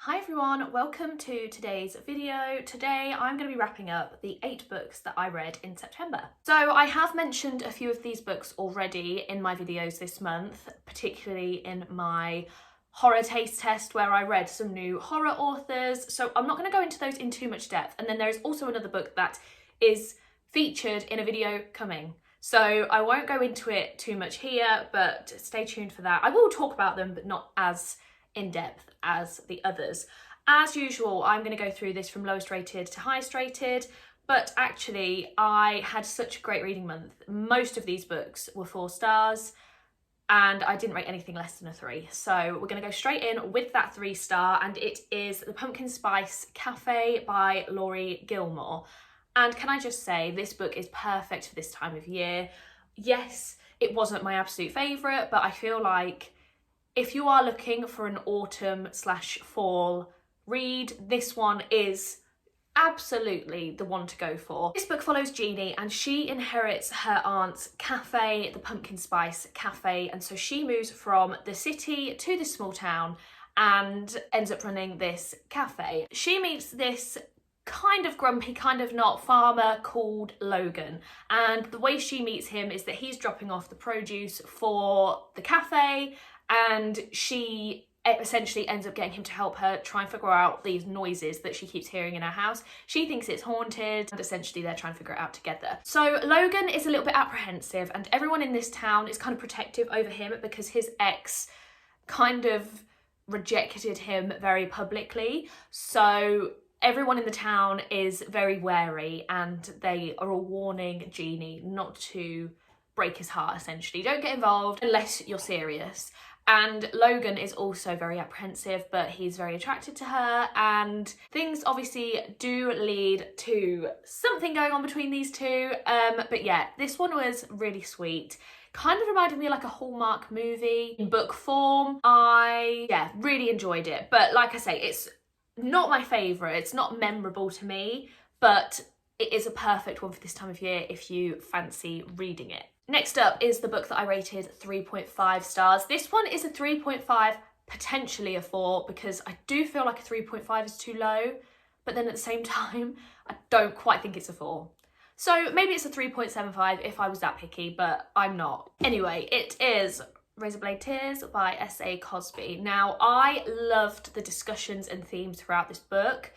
Hi everyone, welcome to today's video. Today I'm going to be wrapping up the 8 books that I read in September. So I have mentioned a few of these books already in my videos this month, particularly in my horror taste test where I read some new horror authors. So I'm not going to go into those in too much depth. And then there's also another book that is featured in a video coming. So I won't go into it too much here, but stay tuned for that. I will talk about them, but not as in depth as the others. As usual, I'm going to go through this from lowest rated to highest rated, but actually I had such a great reading month. Most of these books were 4 stars and I didn't rate anything less than a 3. So we're going to go straight in with that 3-star, and it is The Pumpkin Spice Cafe by Laurie Gilmore. And can I just say, this book is perfect for this time of year. Yes, it wasn't my absolute favourite, but I feel like if you are looking for an autumn/fall read, this one is absolutely the one to go for. This book follows Jeannie and she inherits her aunt's cafe, the Pumpkin Spice Cafe, and so she moves from the city to this small town and ends up running this cafe. She meets this kind of grumpy, kind of not farmer called Logan, and the way she meets him is that he's dropping off the produce for the cafe, and she essentially ends up getting him to help her try and figure out these noises that she keeps hearing in her house. She thinks it's haunted, and essentially they're trying to figure it out together. So Logan is a little bit apprehensive, and everyone in this town is kind of protective over him because his ex kind of rejected him very publicly. So everyone in the town is very wary, and they are all warning Jeannie not to break his heart, essentially. Don't get involved unless you're serious. And Logan is also very apprehensive, but he's very attracted to her, and things obviously do lead to something going on between these two. But yeah, this one was really sweet. Kind of reminded me of like a Hallmark movie in book form. I really enjoyed it. But like I say, it's not my favourite. It's not memorable to me, but it is a perfect one for this time of year if you fancy reading it. Next up is the book that I rated 3.5 stars. This one is a 3.5, potentially a 4, because I do feel like a 3.5 is too low, but then at the same time, I don't quite think it's a 4. So maybe it's a 3.75 if I was that picky, but I'm not. Anyway, it is Razorblade Tears by S.A. Cosby. Now, I loved the discussions and themes throughout this book.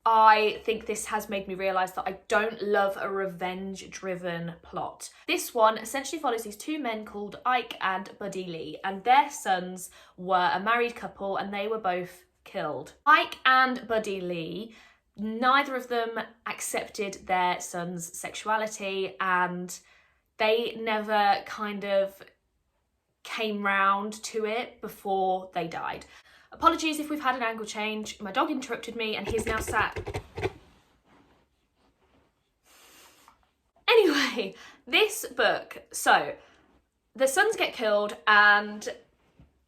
I think this has made me realise that I don't love a revenge-driven plot. This one essentially follows these 2 men called Ike and Buddy Lee, and their sons were a married couple and they were both killed. Ike and Buddy Lee, neither of them accepted their son's sexuality, and they never kind of came round to it before they died. Apologies if we've had an angle change. My dog interrupted me and he's now sat. Anyway, this book, so the sons get killed and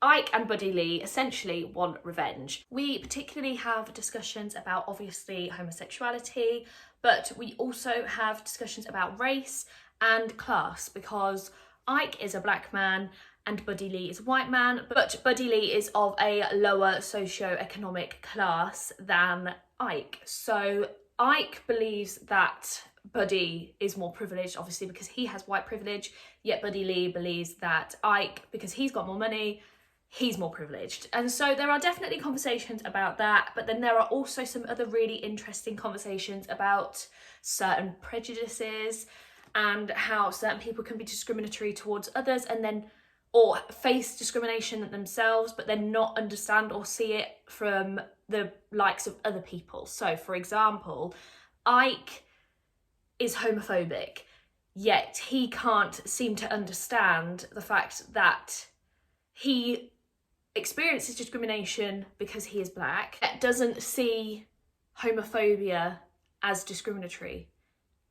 Ike and Buddy Lee essentially want revenge. We particularly have discussions about obviously homosexuality, but we also have discussions about race and class, because Ike is a black man and Buddy Lee is a white man, but Buddy Lee is of a lower socio-economic class than Ike. So Ike believes that Buddy is more privileged, obviously because he has white privilege, yet Buddy Lee believes that Ike, because he's got more money, he's more privileged. And so there are definitely conversations about that, but then there are also some other really interesting conversations about certain prejudices and how certain people can be discriminatory towards others, and then or face discrimination themselves, but then not understand or see it from the likes of other people. So, for example, Ike is homophobic, yet he can't seem to understand the fact that he experiences discrimination because he is black, yet doesn't see homophobia as discriminatory,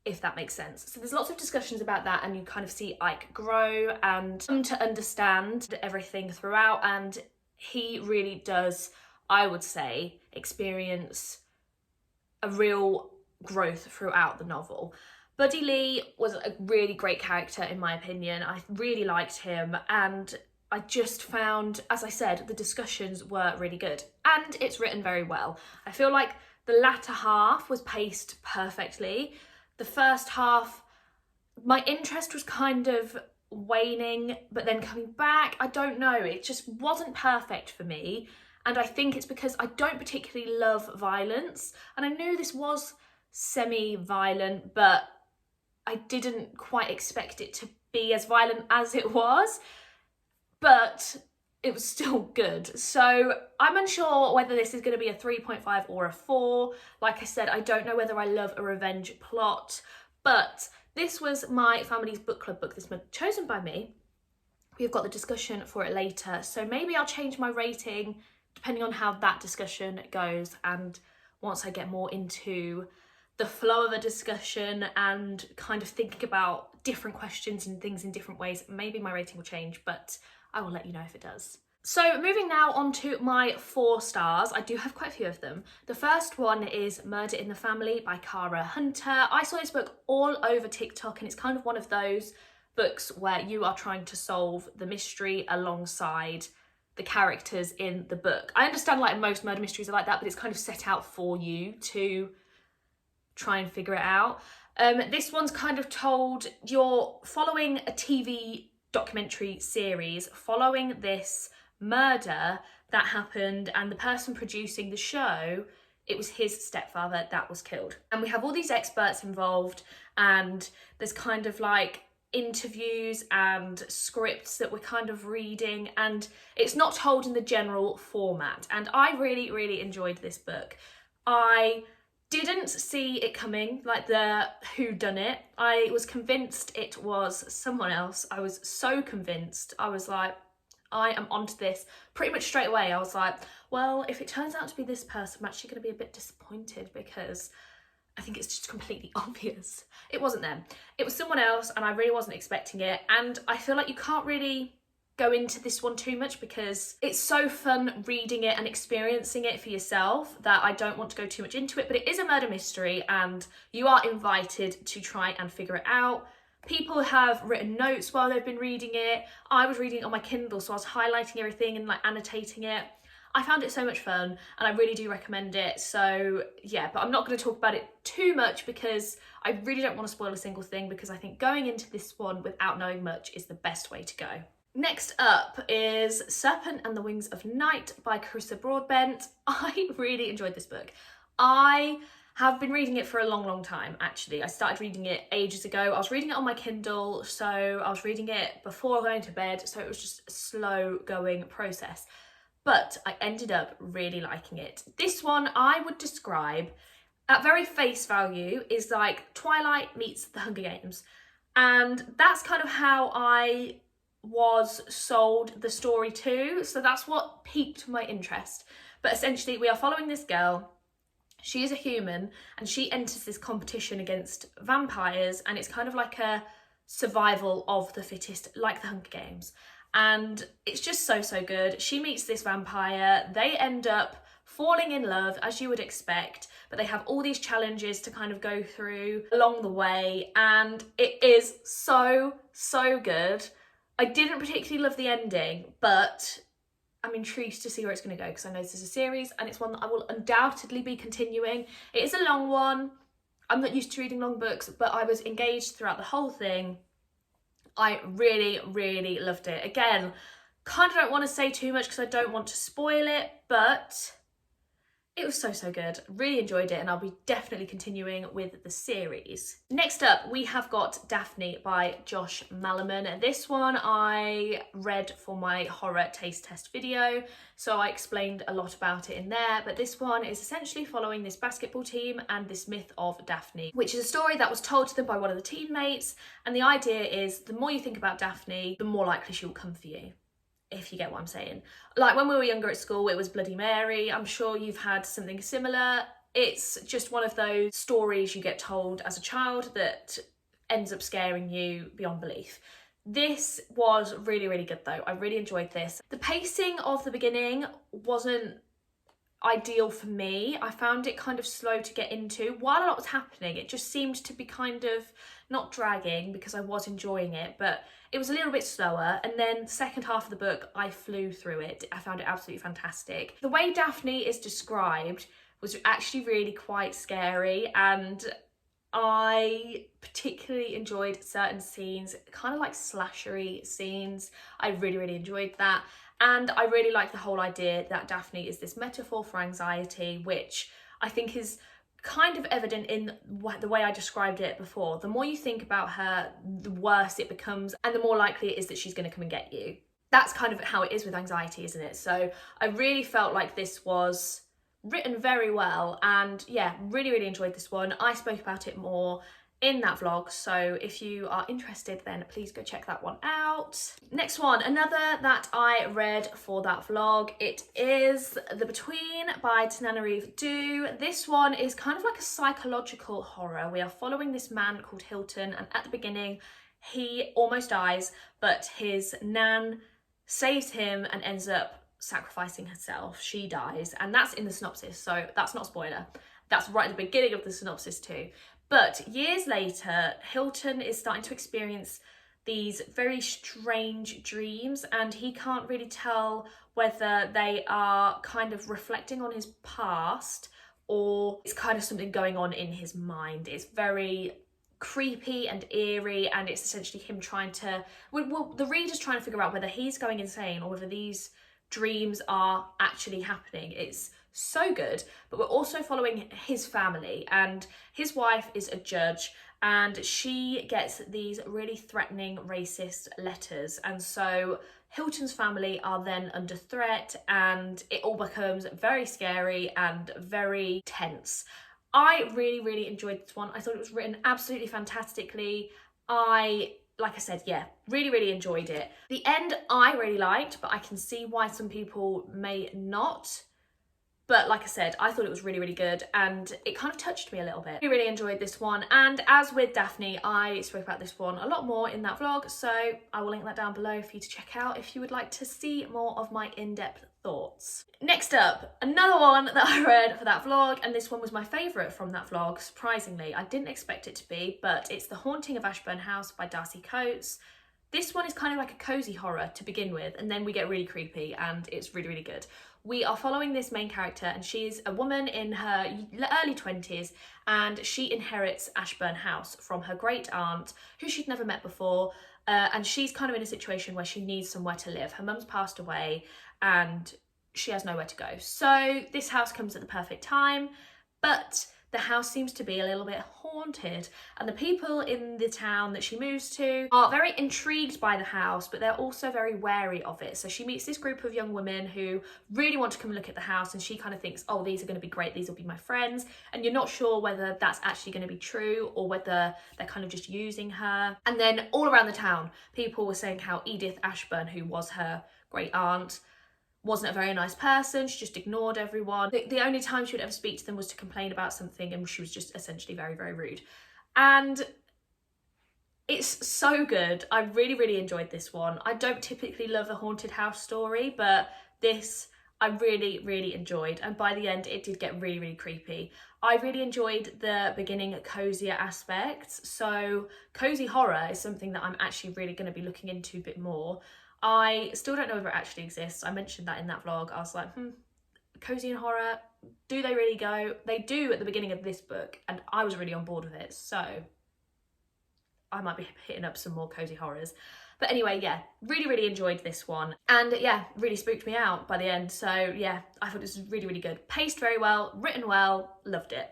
if that makes sense. So there's lots of discussions about that, and you kind of see Ike grow and come to understand everything throughout, and he really does, I would say, experience a real growth throughout the novel. Buddy Lee was a really great character in my opinion. I really liked him, and I just found, as I said, the discussions were really good and it's written very well. I feel like the latter half was paced perfectly. The first half, my interest was kind of waning, but then coming back. I don't know, it just wasn't perfect for me. And I think it's because I don't particularly love violence. And I knew this was semi-violent, but I didn't quite expect it to be as violent as it was. But it was still good. So I'm unsure whether this is going to be a 3.5 or a 4. Like I said, I don't know whether I love a revenge plot, but this was my family's book club book this month, chosen by me. We've got the discussion for it later, so maybe I'll change my rating depending on how that discussion goes, and once I get more into the flow of a discussion and kind of thinking about different questions and things in different ways, maybe my rating will change, but I will let you know if it does. So moving now on to my 4 stars. I do have quite a few of them. The first one is Murder in the Family by Cara Hunter. I saw this book all over TikTok, and it's kind of one of those books where you are trying to solve the mystery alongside the characters in the book. I understand like most murder mysteries are like that, but it's kind of set out for you to try and figure it out. This one's kind of told, you're following a TV documentary series following this murder that happened, and the person producing the show, it was his stepfather that was killed. And we have all these experts involved, and there's kind of like interviews and scripts that we're kind of reading, and it's not told in the general format. And I really, really enjoyed this book. I didn't see it coming, like the whodunit. I was convinced it was someone else. I was so convinced. I was like, I am onto this pretty much straight away. I was like, well, if it turns out to be this person, I'm actually going to be a bit disappointed because I think it's just completely obvious. It wasn't them. It was someone else, and I really wasn't expecting it. And I feel like you can't really go into this one too much because it's so fun reading it and experiencing it for yourself that I don't want to go too much into it. But it is a murder mystery, and you are invited to try and figure it out. People have written notes while they've been reading it. I was reading it on my Kindle, so I was highlighting everything and like annotating it. I found it so much fun, and I really do recommend it. So yeah, but I'm not going to talk about it too much because I really don't want to spoil a single thing, because I think going into this one without knowing much is the best way to go. Next up is Serpent and the Wings of Night by Carissa Broadbent. I really enjoyed this book. I have been reading it for a long, long time, actually. I started reading it ages ago. I was reading it on my Kindle, so I was reading it before going to bed, so it was just a slow going process. But I ended up really liking it. This one I would describe, at very face value, is like Twilight meets The Hunger Games. And that's kind of how I was sold the story too, so that's what piqued my interest. But essentially we are following this girl. She is a human, and she enters this competition against vampires, and it's kind of like a survival of the fittest, like the Hunger Games. And it's just so good. She meets this vampire, they end up falling in love, as you would expect, but they have all these challenges to kind of go through along the way, and it is so good. I didn't particularly love the ending, but I'm intrigued to see where it's going to go, because I know this is a series and it's one that I will undoubtedly be continuing. It is a long one. I'm not used to reading long books, but I was engaged throughout the whole thing. I really loved it. Again, kind of don't want to say too much because I don't want to spoil it, but it was so good. Really enjoyed it, and I'll be definitely continuing with the series. Next up, we have got Daphne by Josh Malerman. This one I read for my horror taste test video, so I explained a lot about it in there, but this one is essentially following this basketball team and this myth of Daphne, which is a story that was told to them by one of the teammates, and the idea is the more you think about Daphne, the more likely she will come for you, if you get what I'm saying. Like when we were younger at school, it was Bloody Mary. I'm sure you've had something similar. It's just one of those stories you get told as a child that ends up scaring you beyond belief. This was really good though. I really enjoyed this. The pacing of the beginning wasn't ideal for me. I found it kind of slow to get into. While a lot was happening, it just seemed to be kind of not dragging, because I was enjoying it, but it was a little bit slower. And then the second half of the book, I flew through it. I found it absolutely fantastic. The way Daphne is described was actually really quite scary, and I particularly enjoyed certain scenes, kind of like slashery scenes. I really enjoyed that. And I really like the whole idea that Daphne is this metaphor for anxiety, which I think is kind of evident in the way I described it before. The more you think about her, the worse it becomes, and the more likely it is that she's going to come and get you. That's kind of how it is with anxiety, isn't it? So I really felt like this was written very well, and yeah, really enjoyed this one. I spoke about it more in that vlog, so if you are interested, then please go check that one out. Next one, another that I read for that vlog, it is The Between by Tananarive Due. This one is kind of like a psychological horror. We are following this man called Hilton, and at the beginning he almost dies, but his nan saves him and ends up sacrificing herself. She dies, and that's in the synopsis, so that's not a spoiler. That's right at the beginning of the synopsis too. But years later, Hilton is starting to experience these very strange dreams, and he can't really tell whether they are kind of reflecting on his past or it's kind of something going on in his mind. It's very creepy and eerie, and it's essentially him trying to, well, the reader's trying to figure out whether he's going insane or whether these dreams are actually happening. It's so good. But we're also following his family, and his wife is a judge, and she gets these really threatening racist letters, and so Hilton's family are then under threat, and it all becomes very scary and very tense. I really enjoyed this one. I thought it was written absolutely fantastically. Like I said, yeah, really enjoyed it. The end I really liked, but I can see why some people may not. But like I said, I thought it was really good, and it kind of touched me a little bit. I really enjoyed this one, and as with Daphne, I spoke about this one a lot more in that vlog, so I will link that down below for you to check out if you would like to see more of my in-depth thoughts. Next up, another one that I read for that vlog, and this one was my favourite from that vlog, surprisingly. I didn't expect it to be, but it's The Haunting of Ashburn House by Darcy Coates. This one is kind of like a cozy horror to begin with, and then we get really creepy, and it's really good. We are following this main character, and she's a woman in her early 20s, and she inherits Ashburn House from her great aunt, who she'd never met before, and she's kind of in a situation where she needs somewhere to live. Her mum's passed away, and she has nowhere to go. So this house comes at the perfect time, but the house seems to be a little bit haunted, and the people in the town that she moves to are very intrigued by the house, but they're also very wary of it. So she meets this group of young women who really want to come and look at the house, and she kind of thinks, oh, these are going to be great, these will be my friends, and you're not sure whether that's actually going to be true or whether they're kind of just using her. And then all around the town, people were saying how Edith Ashburn, who was her great aunt, wasn't a very nice person. She just ignored everyone. The only time she would ever speak to them was to complain about something, and she was just essentially very rude. And it's so good. I really enjoyed this one. I don't typically love a haunted house story, but this I really enjoyed, and by the end it did get really creepy. I really enjoyed the beginning cozier aspects, so cozy horror is something that I'm actually really going to be looking into a bit more. I still don't know if it actually exists. I mentioned that in that vlog. I was like, cozy and horror, do they really go? They do at the beginning of this book, and I was really on board with it, so I might be hitting up some more cozy horrors. But anyway, yeah, really enjoyed this one, and yeah, really spooked me out by the end. So yeah, I thought this was really good. Paced very well, written well, loved it.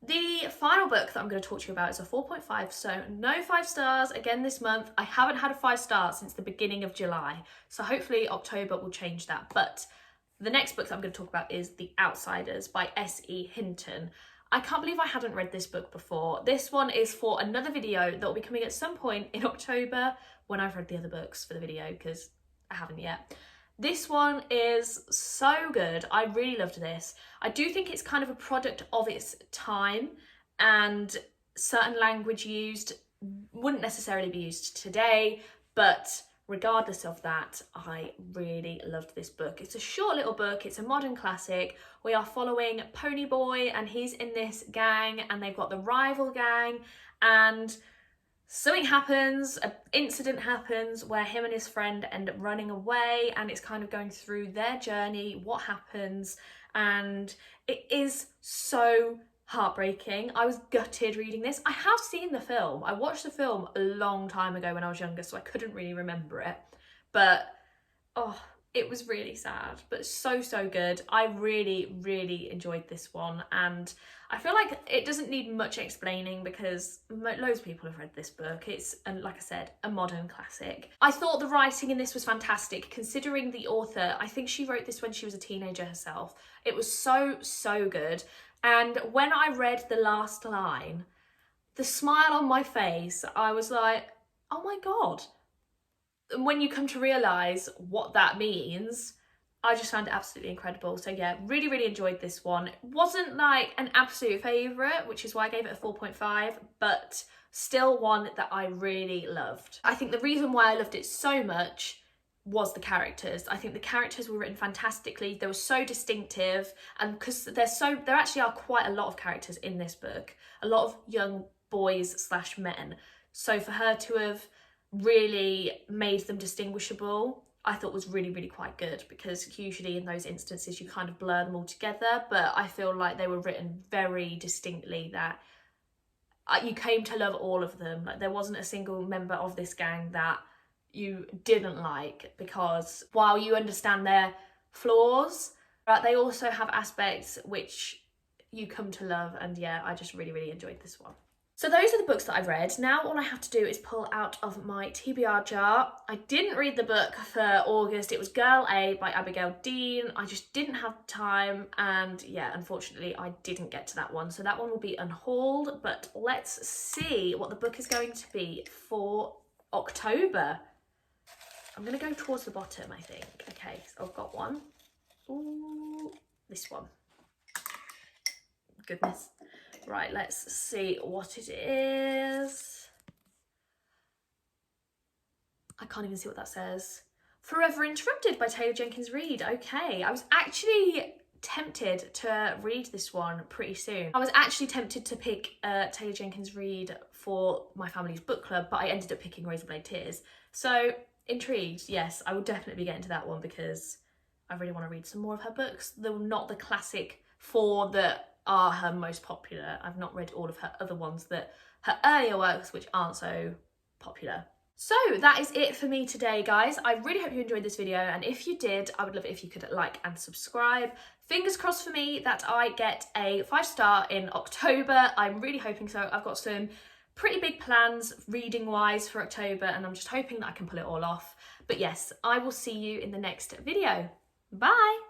The final book that I'm going to talk to you about is a 4.5, so no 5 stars again this month. I haven't had a 5 star since the beginning of July, so hopefully October will change that. But the next book that I'm going to talk about is The Outsiders by S.E. Hinton. I can't believe I hadn't read this book before. This one is for another video that will be coming at some point in October when I've read the other books for the video, because I haven't yet. This one is so good. I really loved this. I do think it's kind of a product of its time, and certain language used wouldn't necessarily be used today, but regardless of that, I really loved this book. It's a short little book, it's a modern classic. We are following Ponyboy and he's in this gang and they've got the rival gang, and something happens, an incident happens where him and his friend end up running away, and it's kind of going through their journey, what happens, and it is so heartbreaking. I was gutted reading this. I have seen the film. I watched the film a long time ago when I was younger, so I couldn't really remember it. But, oh, it was really sad, but so good. I really enjoyed this one, and I feel like it doesn't need much explaining because loads of people have read this book. It's, and like I said, a modern classic. I thought the writing in this was fantastic, considering the author, I think she wrote this when she was a teenager herself. It was so good. And when I read the last line, the smile on my face, I was like, oh my God. And when you come to realise what that means, I just found it absolutely incredible. So yeah, really enjoyed this one. It wasn't like an absolute favourite, which is why I gave it a 4.5, but still one that I really loved. I think the reason why I loved it so much was the characters. I think the characters were written fantastically. They were so distinctive, and because there actually are quite a lot of characters in this book, a lot of young boys / men. So for her to have really made them distinguishable, I thought was really quite good, because usually in those instances you kind of blur them all together, but I feel like they were written very distinctly, that you came to love all of them. Like there wasn't a single member of this gang that you didn't like, because while you understand their flaws, they also have aspects which you come to love, and yeah, I just really enjoyed this one. So those are the books that I've read. Now all I have to do is pull out of my TBR jar. I didn't read the book for August. It was Girl A by Abigail Dean. I just didn't have time, and yeah, unfortunately I didn't get to that one. So that one will be unhauled, but let's see what the book is going to be for October. I'm gonna go towards the bottom, I think. Okay, so I've got one. Ooh, this one. Goodness. Right, let's see what it is. I can't even see what that says. Forever Interrupted by Taylor Jenkins Reid. Okay, I was actually tempted to read this one pretty soon. I was actually tempted to pick Taylor Jenkins Reid for my family's book club, but I ended up picking Razorblade Tears. So intrigued, yes, I will definitely get into that one, because I really want to read some more of her books. Though not the classic 4 that are her most popular. I've not read all of her other ones, that her earlier works which aren't so popular. So that is it for me today, guys. I really hope you enjoyed this video, and if you did, I would love it if you could like and subscribe. Fingers crossed for me that I get a 5-star in October. I'm really hoping so. I've got some pretty big plans reading wise for October, and I'm just hoping that I can pull it all off. But yes, I will see you in the next video. Bye!